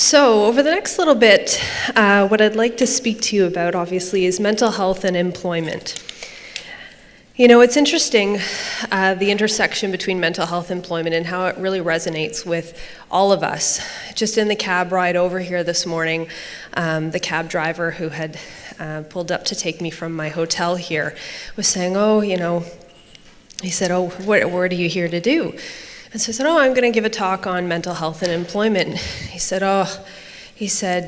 So over the next little bit, what I'd like to speak to you about, obviously, is mental health and employment. You know, it's interesting, the intersection between mental health and employment and how it really resonates with all of us. Just in the cab ride over here this morning, the cab driver who had pulled up to take me from my hotel here was saying, he said, what are you here to do? And so I said, I'm going to give a talk on mental health and employment. He said,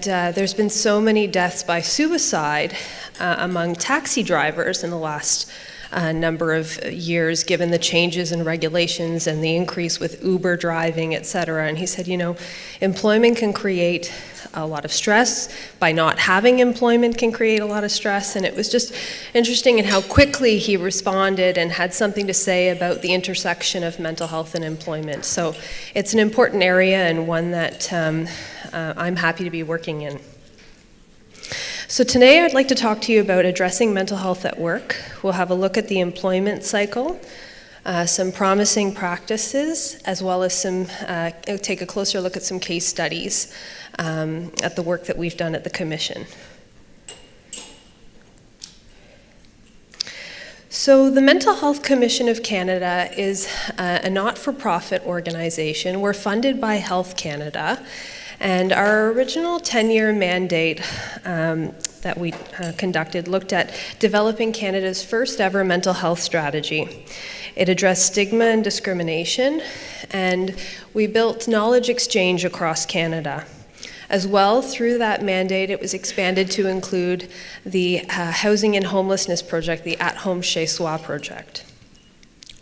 there's been so many deaths by suicide among taxi drivers in the last number of years, given the changes in regulations and the increase with Uber driving, et cetera. And he said, employment can create a lot of stress. By not having employment can create a lot of stress. And it was just interesting in how quickly he responded and had something to say about the intersection of mental health and employment. So it's an important area and one that I'm happy to be working in. So today I'd like to talk to you about addressing mental health at work. We'll have a look at the employment cycle, some promising practices, as well as take a closer look at some case studies at the work that we've done at the Commission. So the Mental Health Commission of Canada is a not-for-profit organization. We're funded by Health Canada. And our original 10-year mandate that we conducted looked at developing Canada's first ever mental health strategy. It addressed stigma and discrimination, and we built knowledge exchange across Canada. As well, through that mandate, it was expanded to include the Housing and Homelessness Project, the At Home Chez Soi project.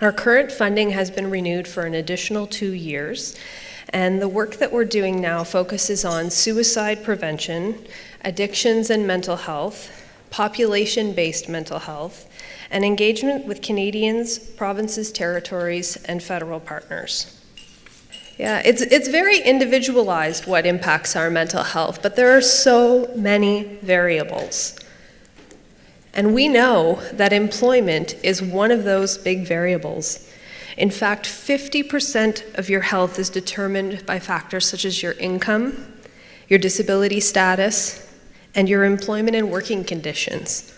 Our current funding has been renewed for an additional 2 years, and the work that we're doing now focuses on suicide prevention, addictions and mental health, population-based mental health, and engagement with Canadians, provinces, territories, and federal partners. Yeah, it's very individualized what impacts our mental health, but there are so many variables. And we know that employment is one of those big variables. In fact, 50% of your health is determined by factors such as your income, your disability status, and your employment and working conditions.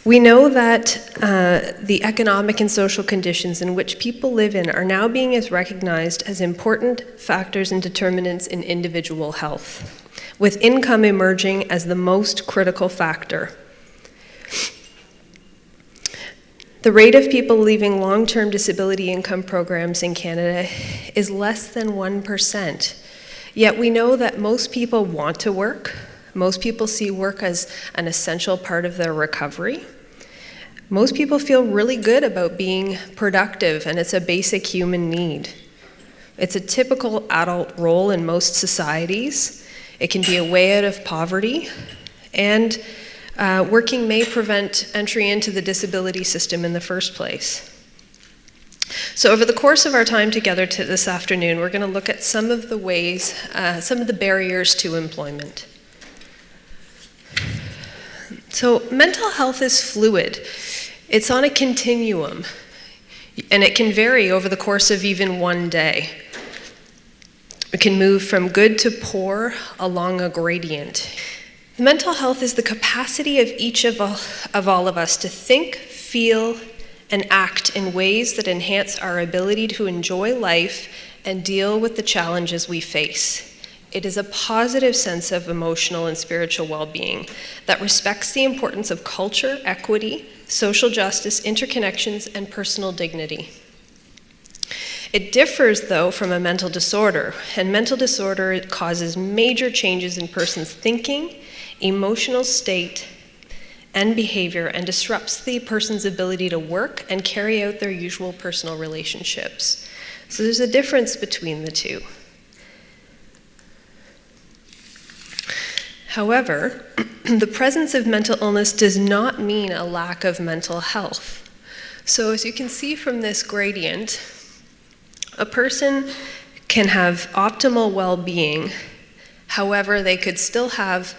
We know that the economic and social conditions in which people live in are now being recognized as important factors and determinants in individual health, with income emerging as the most critical factor. The rate of people leaving long-term disability income programs in Canada is less than 1%. Yet we know that most people want to work. Most people see work as an essential part of their recovery. Most people feel really good about being productive, and it's a basic human need. It's a typical adult role in most societies. It can be a way out of poverty, and working may prevent entry into the disability system in the first place. So over the course of our time together this afternoon, we're going to look at some of the ways, some of the barriers to employment. So mental health is fluid. It's on a continuum, and it can vary over the course of even one day. It can move from good to poor along a gradient. Mental health is the capacity of each of all of us to think, feel, and act in ways that enhance our ability to enjoy life and deal with the challenges we face. It is a positive sense of emotional and spiritual well-being that respects the importance of culture, equity, social justice, interconnections, and personal dignity. It differs, though, from a mental disorder, and mental disorder causes major changes in person's thinking, emotional state, and behavior, and disrupts the person's ability to work and carry out their usual personal relationships. So there's a difference between the two. However, the presence of mental illness does not mean a lack of mental health. So as you can see from this gradient, a person can have optimal well-being. However, they could still have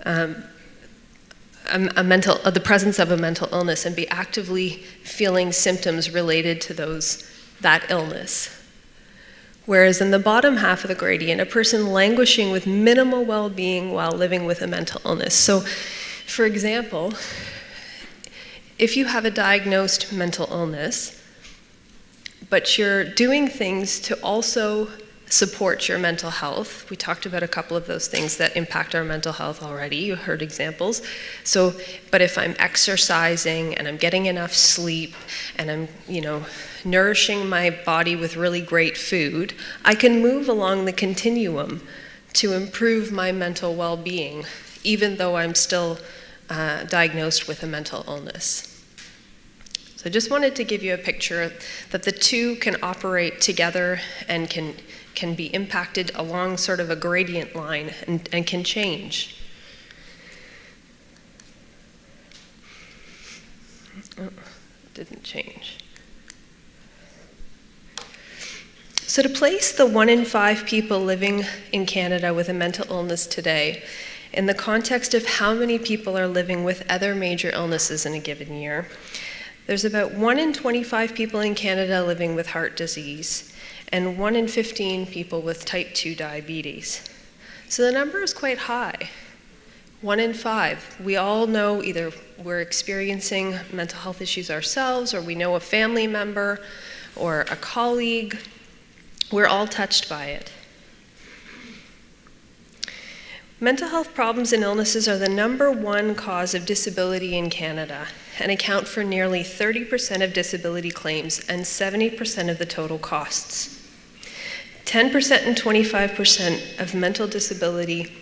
the presence of a mental illness and be actively feeling symptoms related to that illness. Whereas in the bottom half of the gradient, a person languishing with minimal well-being while living with a mental illness. So, for example, if you have a diagnosed mental illness, but you're doing things to also support your mental health. We talked about a couple of those things that impact our mental health already. You heard examples. So, but if I'm exercising and I'm getting enough sleep and I'm, nourishing my body with really great food, I can move along the continuum to improve my mental well-being, even though I'm still diagnosed with a mental illness. So I just wanted to give you a picture that the two can operate together and can be impacted along sort of a gradient line and can change. Oh, didn't change. So to place the 1 in 5 people living in Canada with a mental illness today in the context of how many people are living with other major illnesses in a given year, there's about 1 in 25 people in Canada living with heart disease and 1 in 15 people with type 2 diabetes. So the number is quite high. 1 in 5. We all know either we're experiencing mental health issues ourselves, or we know a family member or a colleague. We're all touched by it. Mental health problems and illnesses are the number 1 cause of disability in Canada and account for nearly 30% of disability claims and 70% of the total costs. 10% and 25% of mental disability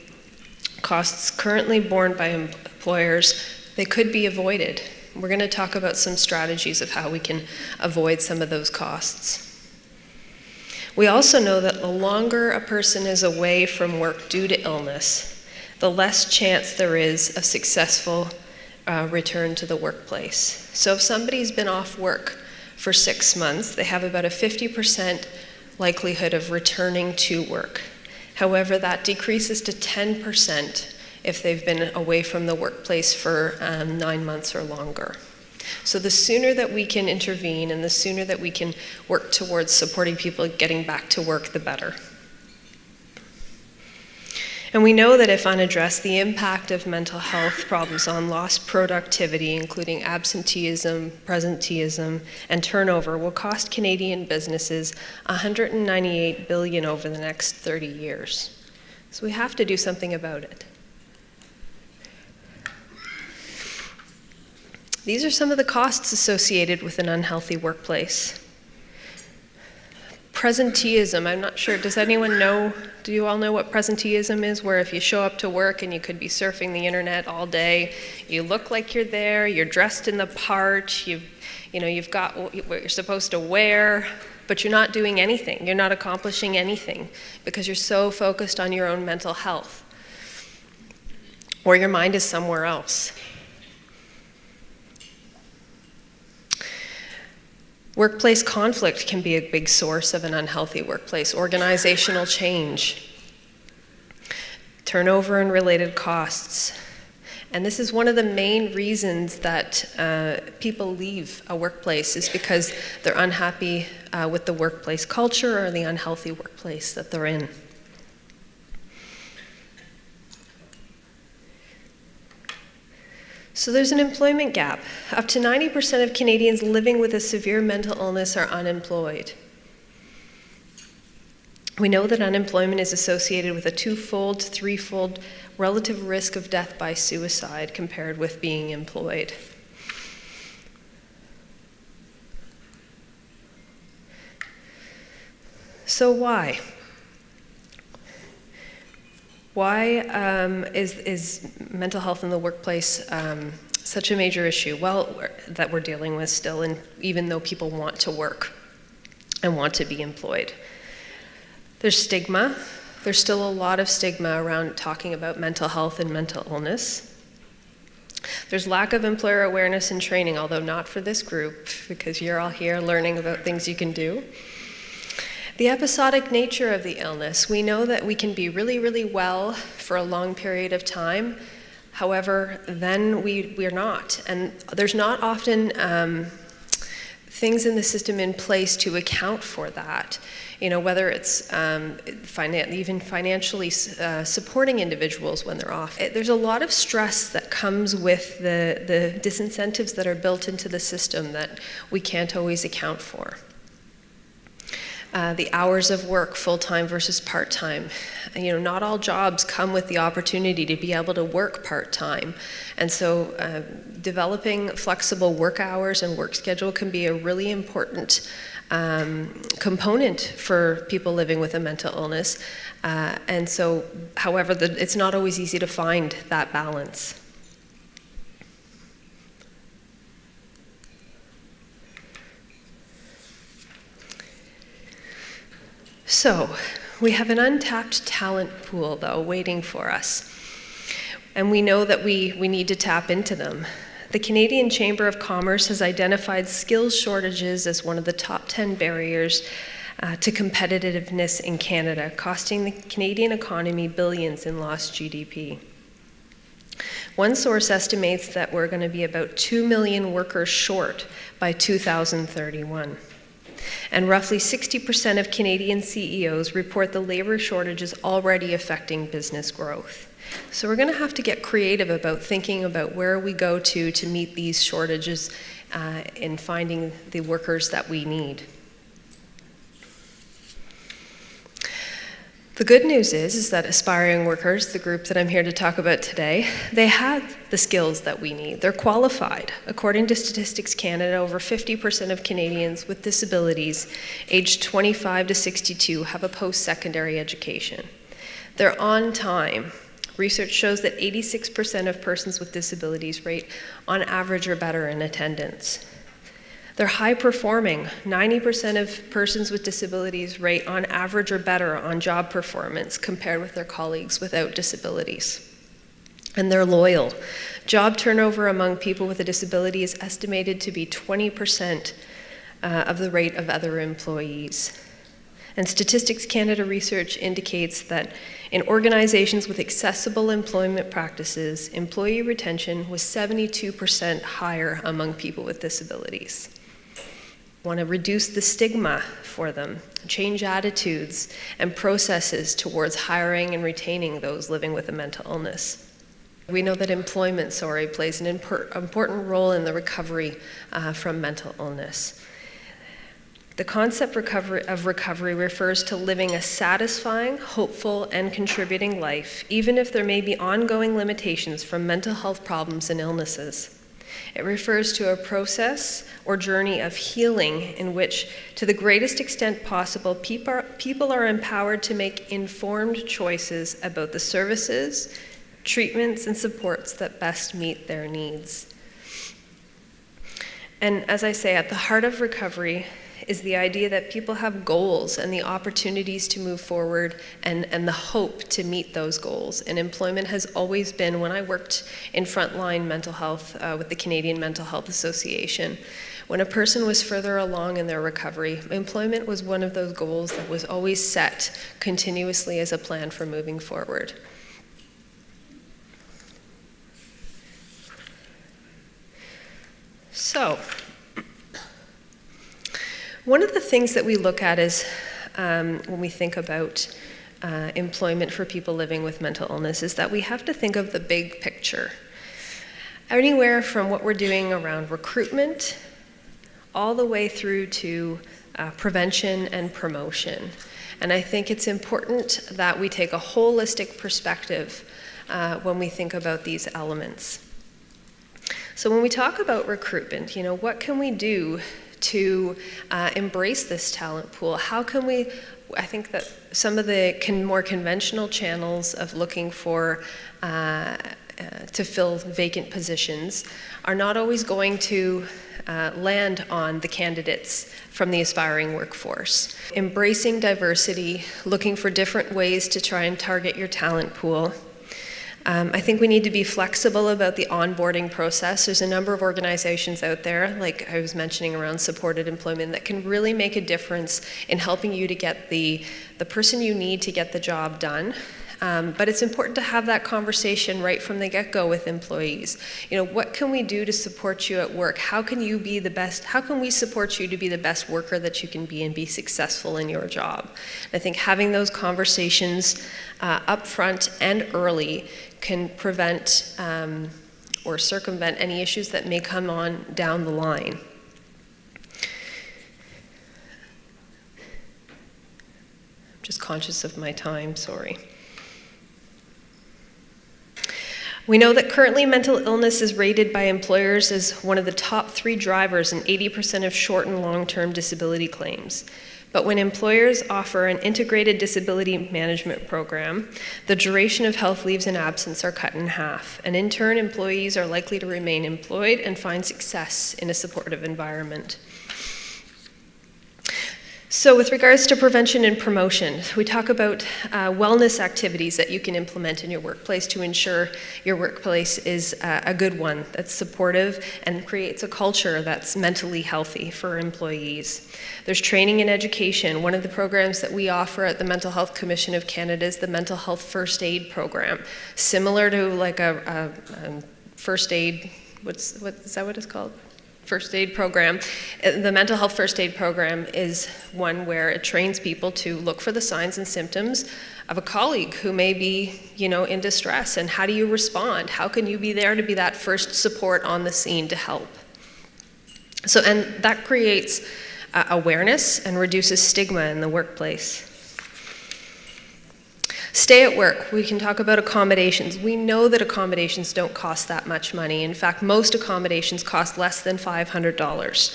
costs currently borne by employers, they could be avoided. We're going to talk about some strategies of how we can avoid some of those costs. We also know that the longer a person is away from work due to illness, the less chance there is of successful return to the workplace. So if somebody's been off work for 6 months, they have about a 50% likelihood of returning to work. However, that decreases to 10% if they've been away from the workplace for 9 months or longer. So the sooner that we can intervene and the sooner that we can work towards supporting people getting back to work, the better. And we know that if unaddressed, the impact of mental health problems on lost productivity, including absenteeism, presenteeism, and turnover, will cost Canadian businesses $198 billion over the next 30 years. So we have to do something about it. These are some of the costs associated with an unhealthy workplace. Presenteeism, I'm not sure, does anyone know, do you all know what presenteeism is? Where if you show up to work and you could be surfing the internet all day, you look like you're there, you're dressed in the part, you've got what you're supposed to wear, but you're not doing anything, you're not accomplishing anything because you're so focused on your own mental health, or your mind is somewhere else. Workplace conflict can be a big source of an unhealthy workplace. Organizational change, turnover and related costs. And this is one of the main reasons that people leave a workplace, is because they're unhappy with the workplace culture or the unhealthy workplace that they're in. So there's an employment gap. Up to 90% of Canadians living with a severe mental illness are unemployed. We know that unemployment is associated with a 2-fold to 3-fold relative risk of death by suicide compared with being employed. So why? Why is mental health in the workplace such a major issue? Well, that we're dealing with still, and even though people want to work and want to be employed. There's stigma. There's still a lot of stigma around talking about mental health and mental illness. There's lack of employer awareness and training, although not for this group, because you're all here learning about things you can do. The episodic nature of the illness. We know that we can be really, really well for a long period of time. However, then we're not. And there's not often things in the system in place to account for that. Whether it's even financially supporting individuals when they're off. There's a lot of stress that comes with the disincentives that are built into the system that we can't always account for. The hours of work, full-time versus part-time. Not all jobs come with the opportunity to be able to work part-time. And so developing flexible work hours and work schedule can be a really important component for people living with a mental illness. And so, however, it's not always easy to find that balance. So, we have an untapped talent pool, though, waiting for us. And we know that we need to tap into them. The Canadian Chamber of Commerce has identified skills shortages as one of the top 10 barriers to competitiveness in Canada, costing the Canadian economy billions in lost GDP. One source estimates that we're going to be about 2 million workers short by 2031. And roughly 60% of Canadian CEOs report the labor shortage is already affecting business growth. So we're going to have to get creative about thinking about where we go to meet these shortages in finding the workers that we need. The good news is that aspiring workers, the group that I'm here to talk about today, they have the skills that we need. They're qualified. According to Statistics Canada, over 50% of Canadians with disabilities aged 25 to 62 have a post-secondary education. They're on time. Research shows that 86% of persons with disabilities rate on average or better in attendance. They're high performing. 90% of persons with disabilities rate on average or better on job performance compared with their colleagues without disabilities. And they're loyal. Job turnover among people with a disability is estimated to be 20% of the rate of other employees. And Statistics Canada research indicates that in organizations with accessible employment practices, employee retention was 72% higher among people with disabilities. Want to reduce the stigma for them, change attitudes and processes towards hiring and retaining those living with a mental illness. We know that employment, plays an important role in the recovery from mental illness. The concept of recovery refers to living a satisfying, hopeful, and contributing life, even if there may be ongoing limitations from mental health problems and illnesses. It refers to a process or journey of healing in which, to the greatest extent possible, people are empowered to make informed choices about the services, treatments, and supports that best meet their needs. And as I say, at the heart of recovery is the idea that people have goals and the opportunities to move forward and the hope to meet those goals. And employment has always been, when I worked in frontline mental health with the Canadian Mental Health Association, when a person was further along in their recovery, employment was one of those goals that was always set continuously as a plan for moving forward. So, one of the things that we look at is when we think about employment for people living with mental illness is that we have to think of the big picture. Anywhere from what we're doing around recruitment all the way through to prevention and promotion. And I think it's important that we take a holistic perspective when we think about these elements. So when we talk about recruitment, what can we do to embrace this talent pool? How can we, I think that some of the more conventional channels of looking for to fill vacant positions are not always going to land on the candidates from the aspiring workforce. Embracing diversity, looking for different ways to try and target your talent pool. I think we need to be flexible about the onboarding process. There's a number of organizations out there, like I was mentioning around supported employment, that can really make a difference in helping you to get the person you need to get the job done. But it's important to have that conversation right from the get-go with employees. What can we do to support you at work? How can we support you to be the best worker that you can be and be successful in your job? And I think having those conversations up front and early can prevent or circumvent any issues that may come on down the line. I'm just conscious of my time, sorry. We know that currently mental illness is rated by employers as one of the top 3 drivers in 80% of short and long-term disability claims. But when employers offer an integrated disability management program, the duration of health leaves and absence are cut in half, and in turn, employees are likely to remain employed and find success in a supportive environment. So with regards to prevention and promotion, we talk about wellness activities that you can implement in your workplace to ensure your workplace is a good one that's supportive and creates a culture that's mentally healthy for employees. There's training and education. One of the programs that we offer at the Mental Health Commission of Canada is the Mental Health First Aid Program, similar to like a first aid, is that what it's called? First aid program. The mental health first aid program is one where it trains people to look for the signs and symptoms of a colleague who may be, in distress, and how do you respond? How can you be there to be that first support on the scene to help? So, and that creates awareness and reduces stigma in the workplace. Stay at work, we can talk about accommodations. We know that accommodations don't cost that much money. In fact, most accommodations cost less than $500.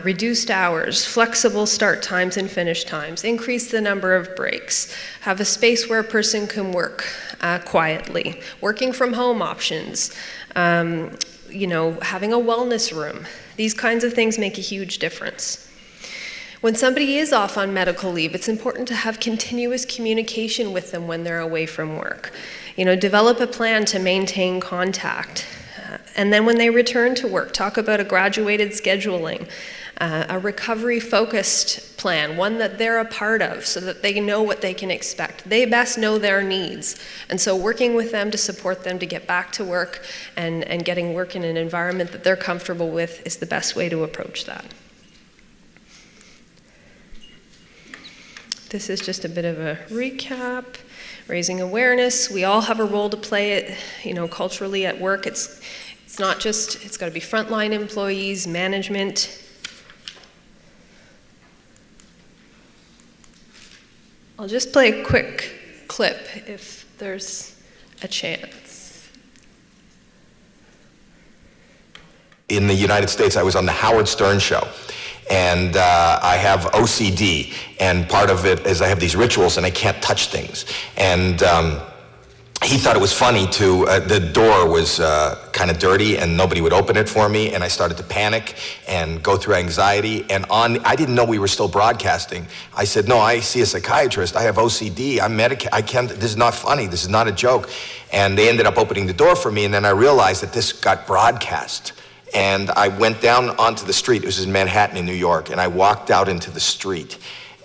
Reduced hours, flexible start times and finish times, increase the number of breaks, have a space where a person can work quietly, working from home options, having a wellness room. These kinds of things make a huge difference. When somebody is off on medical leave, it's important to have continuous communication with them when they're away from work. Develop a plan to maintain contact. And then when they return to work, talk about a graduated scheduling, a recovery-focused plan, one that they're a part of so that they know what they can expect. They best know their needs. And so working with them to support them to get back to work and getting work in an environment that they're comfortable with is the best way to approach that. This is just a bit of a recap. Raising awareness. We all have a role to play culturally at work. It's not just, it's got to be frontline employees, management. I'll just play a quick clip if there's a chance. In the United States, I was on the Howard Stern show. And I have OCD, and part of it is I have these rituals and I can't touch things. And he thought it was funny the door was kind of dirty and nobody would open it for me, and I started to panic and go through anxiety. And I didn't know we were still broadcasting. I said, no, I see a psychiatrist, I have OCD, I'm medicated, I can't, this is not funny, this is not a joke. And they ended up opening the door for me, and then I realized that this got broadcast. And I went down onto the street. It was in Manhattan in New York, and I walked out into the street,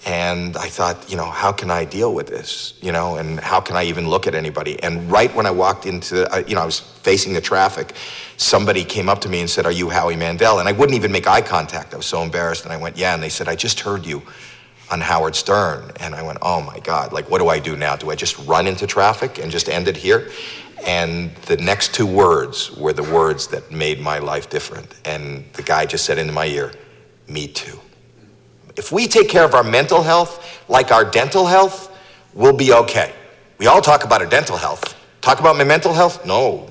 and I thought, how can I deal with this, and how can I even look at anybody? And right when I walked into, I was facing the traffic, somebody came up to me and said, "Are you Howie Mandel?" And I wouldn't even make eye contact. I was so embarrassed, and I went, "Yeah," and they said, "I just heard you on Howard Stern." And I went, oh my God, what do I do now? Do I just run into traffic and just end it here? And the next 2 words were the words that made my life different. And the guy just said into my ear, "Me too." If we take care of our mental health like our dental health, we'll be okay. We all talk about our dental health. Talk about my mental health? No.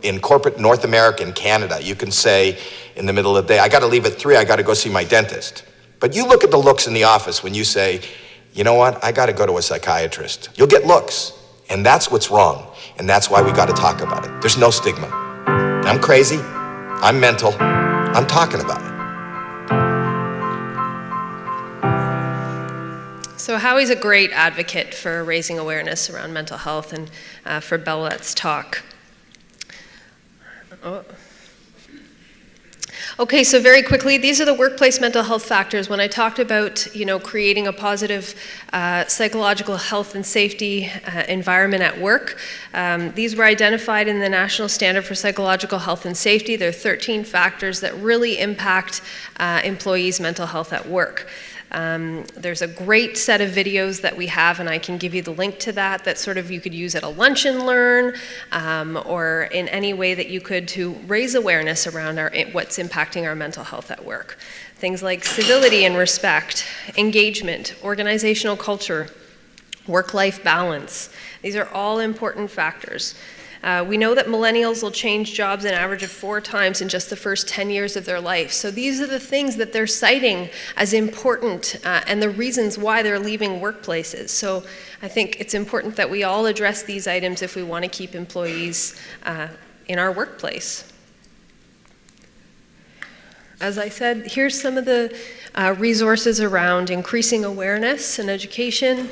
In corporate North America and Canada, you can say in the middle of the day, I got to leave at 3, I got to go see my dentist. But you look at the looks in the office when you say, you know what, I got to go to a psychiatrist. You'll get looks. And that's what's wrong. And that's why we got to talk about it. There's no stigma. I'm crazy. I'm mental. I'm talking about it. So Howie's a great advocate for raising awareness around mental health and for Bell Let's Talk. Okay, so very quickly, these are the workplace mental health factors. When I talked about, creating a positive psychological health and safety environment at work, these were identified in the National Standard for Psychological Health and Safety. There are 13 factors that really impact employees' mental health at work. There's a great set of videos that we have, and I can give you the link to that sort of you could use at a lunch and learn, or in any way that you could to raise awareness around what's impacting our mental health at work. Things like civility and respect, engagement, organizational culture, work-life balance. These are all important factors. We know that millennials will change jobs an average of 4 times in just the first 10 years of their life. So these are the things that they're citing as important and the reasons why they're leaving workplaces. So I think it's important that we all address these items if we want to keep employees in our workplace. As I said, here's some of the resources around increasing awareness and education.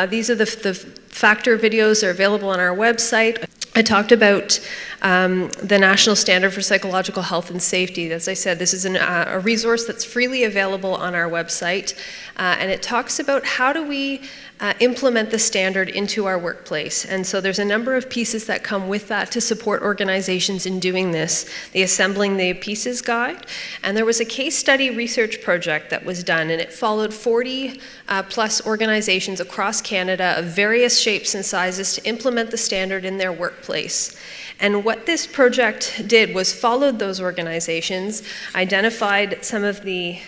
These are the factor videos that are available on our website. I talked about the National Standard for Psychological Health and Safety. As I said, this is a resource that's freely available on our website, and it talks about how do we implement the standard into our workplace. And so there's a number of pieces that come with that to support organizations in doing this. The Assembling the Pieces Guide, and there was a case study research project that was done, and it followed 40 plus organizations across Canada of various shapes and sizes to implement the standard in their workplace. And what this project did was followed those organizations, identified some of the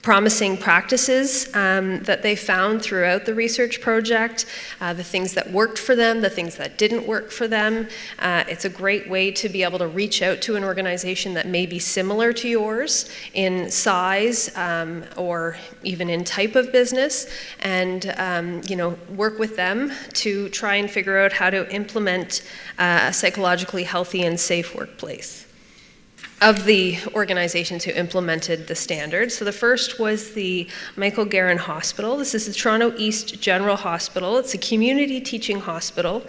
promising practices that they found throughout the research project, the things that worked for them, the things that didn't work for them. It's a great way to be able to reach out to an organization that may be similar to yours in size or even in type of business, and work with them to try and figure out how to implement a psychologically healthy and safe workplace. Of the organizations who implemented the standard. So the first was the Michael Garron Hospital. This is the Toronto East General Hospital. It's a community teaching hospital,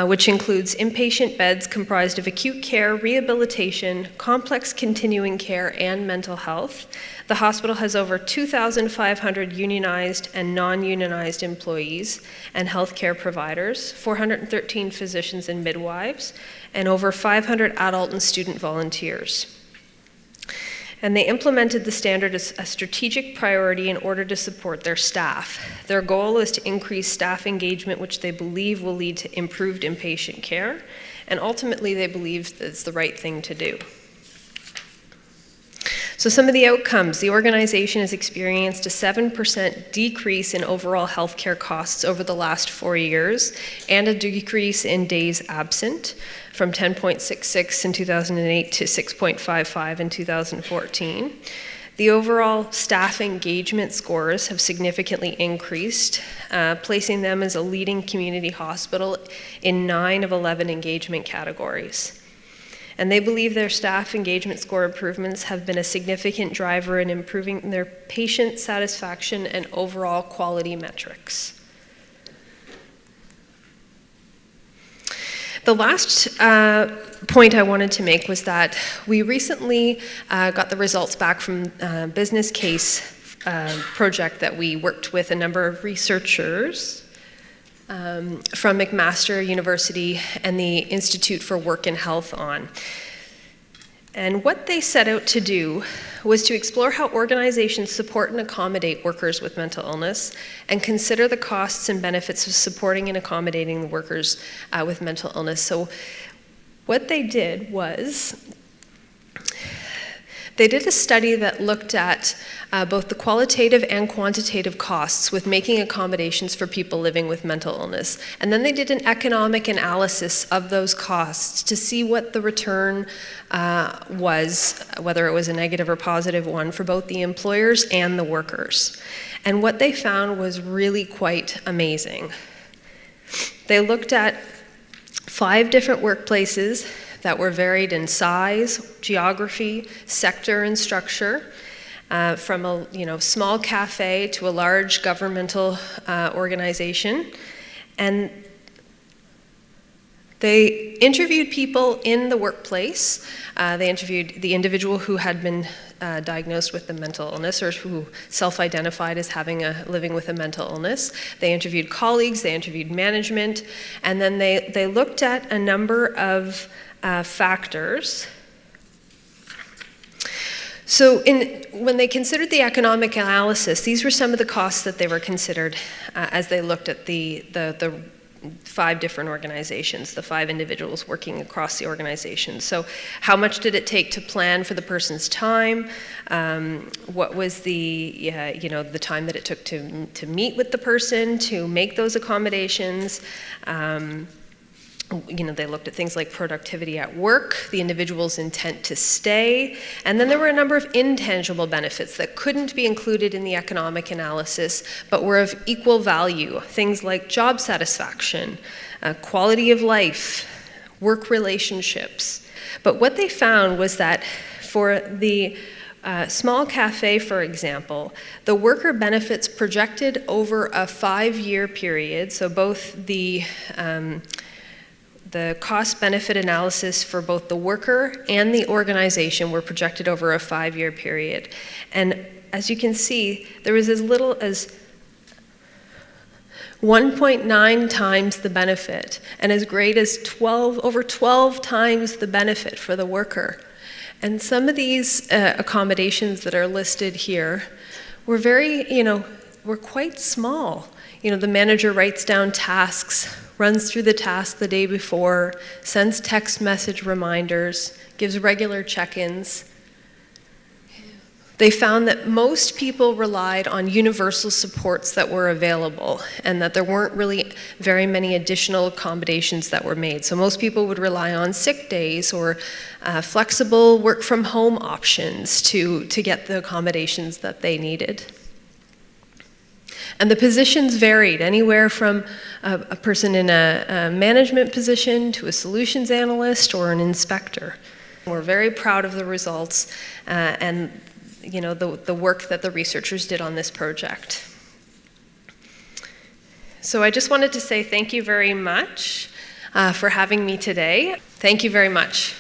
which includes inpatient beds comprised of acute care, rehabilitation, complex continuing care, and mental health. The hospital has over 2,500 unionized and non-unionized employees and healthcare providers, 413 physicians and midwives, and over 500 adult and student volunteers. And they implemented the standard as a strategic priority in order to support their staff. Their goal is to increase staff engagement, which they believe will lead to improved inpatient care, and ultimately they believe that it's the right thing to do. So some of the outcomes, the organization has experienced a 7% decrease in overall healthcare costs over the last 4 years, and a decrease in days absent from 10.66 in 2008 to 6.55 in 2014. The overall staff engagement scores have significantly increased, placing them as a leading community hospital in 9 of 11 engagement categories. And they believe their staff engagement score improvements have been a significant driver in improving their patient satisfaction and overall quality metrics. The last point I wanted to make was that we recently got the results back from a business case project that we worked with a number of researchers from McMaster University and the Institute for Work and Health on. And what they set out to do was to explore how organizations support and accommodate workers with mental illness and consider the costs and benefits of supporting and accommodating the workers with mental illness. So what they did was they did a study that looked at both the qualitative and quantitative costs with making accommodations for people living with mental illness. And then they did an economic analysis of those costs to see what the return was, whether it was a negative or positive one, for both the employers and the workers. And what they found was really quite amazing. They looked at 5 different workplaces that were varied in size, geography, sector, and structure, from a small cafe to a large governmental organization. And They interviewed people in the workplace. They interviewed the individual who had been diagnosed with a mental illness or who self-identified as living with a mental illness. They interviewed colleagues, they interviewed management, and then they looked at a number of factors. So when they considered the economic analysis, these were some of the costs that they were considered as they looked at the 5 different organizations, the 5 individuals working across the organization. So how much did it take to plan for the person's time? What was the time that it took to meet with the person, to make those accommodations? They looked at things like productivity at work, the individual's intent to stay, and then there were a number of intangible benefits that couldn't be included in the economic analysis, but were of equal value. Things like job satisfaction, quality of life, work relationships. But what they found was that for the small cafe, for example, the worker benefits projected over a 5-year period, so both the cost-benefit analysis for both the worker and the organization were projected over a 5-year period. And as you can see, there was as little as 1.9 times the benefit, and as great as over 12 times the benefit for the worker. And some of these accommodations that are listed here were were quite small. The manager writes down tasks, runs through the task the day before, sends text message reminders, gives regular check-ins. They found that most people relied on universal supports that were available and that there weren't really very many additional accommodations that were made. So most people would rely on sick days or flexible work from home options to get the accommodations that they needed. And the positions varied, anywhere from a person in a management position to a solutions analyst or an inspector. We're very proud of the results and the work that the researchers did on this project. So I just wanted to say thank you very much for having me today. Thank you very much.